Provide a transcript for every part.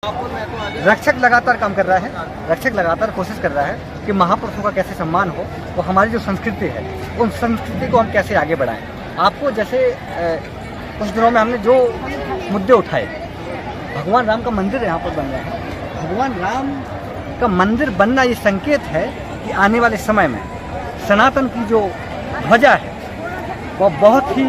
रक्षक लगातार काम कर रहा है, रक्षक लगातार कोशिश कर रहा है कि महापुरुषों का कैसे सम्मान हो, वो हमारी जो संस्कृति है उन संस्कृति को हम कैसे आगे बढ़ाएं। आपको जैसे कुछ दिनों में हमने जो मुद्दे उठाए, भगवान राम का मंदिर यहाँ पर बन रहा है। भगवान राम का मंदिर बनना ये संकेत है कि आने वाले समय में सनातन की जो ध्वजा है वह बहुत ही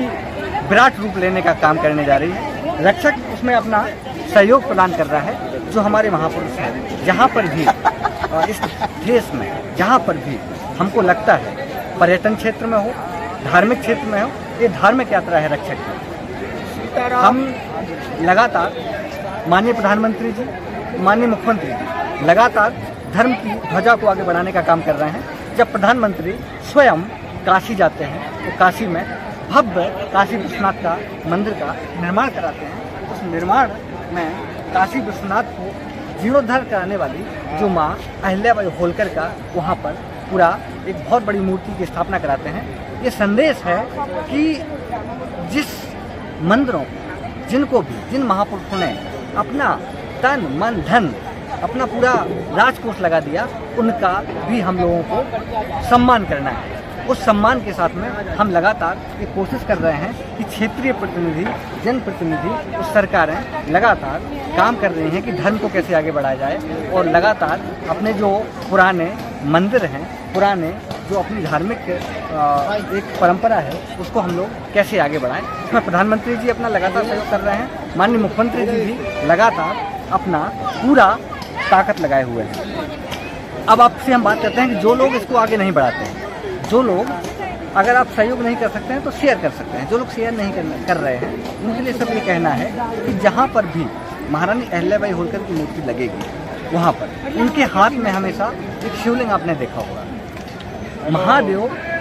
विराट रूप लेने का काम करने जा रही है। रक्षक उसमें अपना सहयोग प्रदान कर रहा है। जो हमारे महापुरुष हैं, जहाँ पर भी इस देश में जहाँ पर भी हमको लगता है, पर्यटन क्षेत्र में हो, धार्मिक क्षेत्र में हो, ये धार्मिक यात्रा है रक्षक की। हम लगातार माननीय प्रधानमंत्री जी, माननीय मुख्यमंत्री जी लगातार धर्म की ध्वजा को आगे बढ़ाने का काम कर रहे हैं। जब प्रधानमंत्री स्वयं काशी जाते हैं तो काशी में भव्य काशी विश्वनाथ का मंदिर का निर्माण कराते हैं। उस निर्माण में काशी विश्वनाथ को जीर्णोद्धार कराने वाली जो माँ अहिल्याबाई होलकर का वहाँ पर पूरा एक बहुत बड़ी मूर्ति की स्थापना कराते हैं। ये संदेश है कि जिस मंदिरों जिनको भी जिन महापुरुषों ने अपना तन मन धन अपना पूरा राजकोष लगा दिया, उनका भी हम लोगों को सम्मान करना है। उस सम्मान के साथ में हम लगातार ये कोशिश कर रहे हैं कि क्षेत्रीय प्रतिनिधि, जनप्रतिनिधि, उस सरकारें लगातार काम कर रही हैं कि धर्म को कैसे आगे बढ़ाया जाए और लगातार अपने जो पुराने मंदिर हैं, पुराने जो अपनी धार्मिक एक परंपरा है, उसको हम लोग कैसे आगे बढ़ाएं। इसमें प्रधानमंत्री जी अपना लगातार सहयोग कर रहे हैं। माननीय मुख्यमंत्री जी भी लगातार अपना पूरा ताकत लगाए हुए हैं। अब आपसे हम बात करते हैं कि जो लोग इसको आगे नहीं बढ़ाते हैं, जो लोग अगर आप सहयोग नहीं कर सकते हैं तो शेयर कर सकते हैं। जो लोग शेयर नहीं कर रहे हैं, उनके लिए सब ये कहना है कि जहाँ पर भी महारानी अहिल्याबाई होलकर की मूर्ति लगेगी, वहाँ पर उनके हाथ में हमेशा एक शिवलिंग आपने देखा होगा।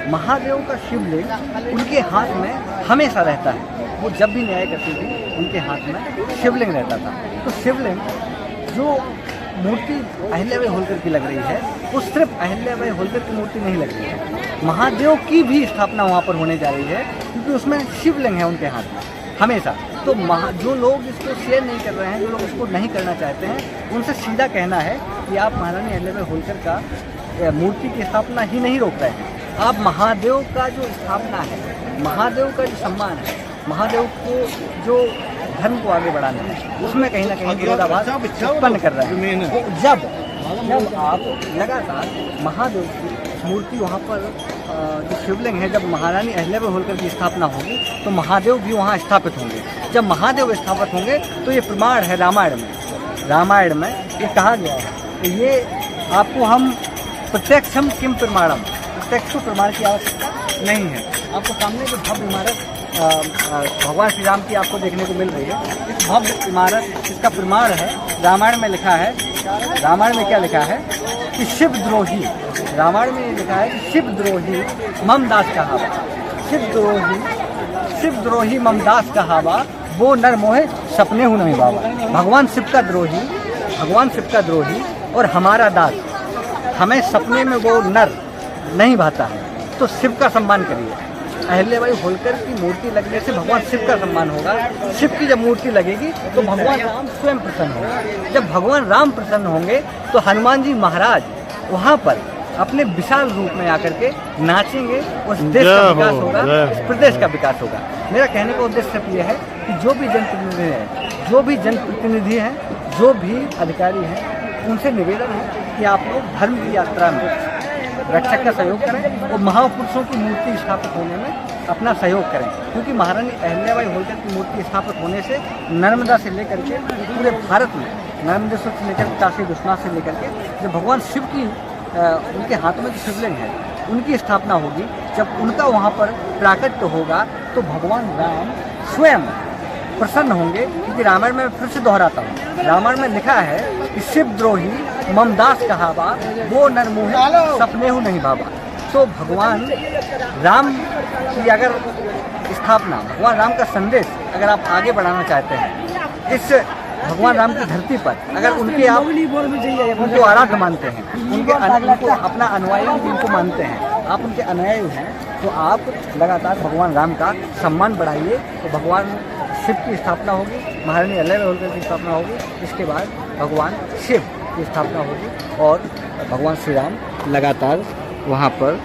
महादेव का शिवलिंग उनके हाथ में हमेशा रहता है। वो जब भी न्याय करती थी उनके हाथ में शिवलिंग रहता था। तो शिवलिंग जो मूर्ति अहिल्याबाई होलकर की लग रही है, वो सिर्फ अहिल्याबाई होलकर की मूर्ति नहीं लग रही है, महादेव की भी स्थापना वहाँ पर होने जा रही है, क्योंकि उसमें शिवलिंग है उनके हाथ में हमेशा। तो जो लोग इसको शेयर नहीं कर रहे हैं, जो लोग इसको नहीं करना चाहते हैं, उनसे सीधा कहना है कि आप महारानी अहिल्याबाई होलकर का मूर्ति की स्थापना ही नहीं रोक रहे हैं। आप महादेव का जो स्थापना है, महादेव का जो सम्मान है, महादेव को जो धर्म को आगे बढ़ाना है, उसमें कहीं ना कहीं विरोधाभास उत्पन्न कर रहे हैं। जब आप लगातार महादेव की मूर्ति वहाँ पर जो शिवलिंग है, जब महारानी अहिल्याबाई होलकर की स्थापना होगी तो महादेव भी वहाँ स्थापित होंगे। जब महादेव स्थापित होंगे तो ये प्रमाण है रामायण में ये कहा गया है कि ये आपको हम प्रत्यक्षम किम प्रमाणम, प्रत्यक्ष प्रमाण की आवश्यकता नहीं है। आपको सामने जो भव्य इमारत भगवान श्री राम की आपको देखने को मिल रही है, इस भव्य इमारत इसका प्रमाण है। रामायण में लिखा है, रामायण में क्या लिखा है कि शिवद्रोही, रामायण में ये लिखा है कि शिवद्रोही ममदास कहावा, शिवद्रोही ममदास कहावा, वो नर मोहे सपने हूँ नहीं बाबा। भगवान शिव का द्रोही और हमारा दास, हमें सपने में वो नर नहीं भाता है। तो शिव का सम्मान करिए। अहिल्याबाई होलकर की मूर्ति लगने से भगवान शिव का सम्मान होगा। शिव की जब मूर्ति लगेगी तो भगवान राम स्वयं प्रसन्न होंगे। जब भगवान राम प्रसन्न होंगे तो हनुमान जी महाराज वहाँ पर अपने विशाल रूप में आकर के नाचेंगे। उस देश का विकास होगा, इस प्रदेश का विकास होगा। मेरा कहने का उद्देश्य सिर्फ ये है कि जो भी जनप्रतिनिधि हैं, जो भी अधिकारी हैं, उनसे निवेदन है कि आप लोग धर्म की यात्रा में रक्षक का सहयोग करें और महापुरुषों की मूर्ति स्थापित होने में अपना सहयोग करें। क्योंकि महारानी अहिल्याबाई होलकर की मूर्ति स्थापित होने से नर्मदा से लेकर के पूरे भारत में, नर्मदेश्वर से लेकर काशी विश्वनाथ से लेकर के जब भगवान शिव की उनके हाथों में जो शिवलिंग है उनकी स्थापना होगी, जब उनका वहाँ पर प्राकट्य होगा तो भगवान राम स्वयं प्रसन्न होंगे। क्योंकि रामायण में फिर से दोहराता हूँ, रामायण में लिखा है कि शिवद्रोही ममदास कहावा, वो नर मोहे सपने हूँ नहीं बाबा। तो भगवान राम की अगर स्थापना, भगवान राम का संदेश अगर आप आगे बढ़ाना चाहते हैं, इस भगवान राम की धरती पर अगर उनको आराध्य मानते हैं, उनको अपना अनुयायी उनको मानते हैं, आप उनके अनुयायी हैं, तो आप लगातार भगवान राम का सम्मान बढ़ाइए। तो भगवान शिव की स्थापना होगी, महारानी अहिल्याबाई होलकर की स्थापना होगी। इसके बाद भगवान शिव की स्थापना होगी और भगवान श्री राम लगातार वहाँ पर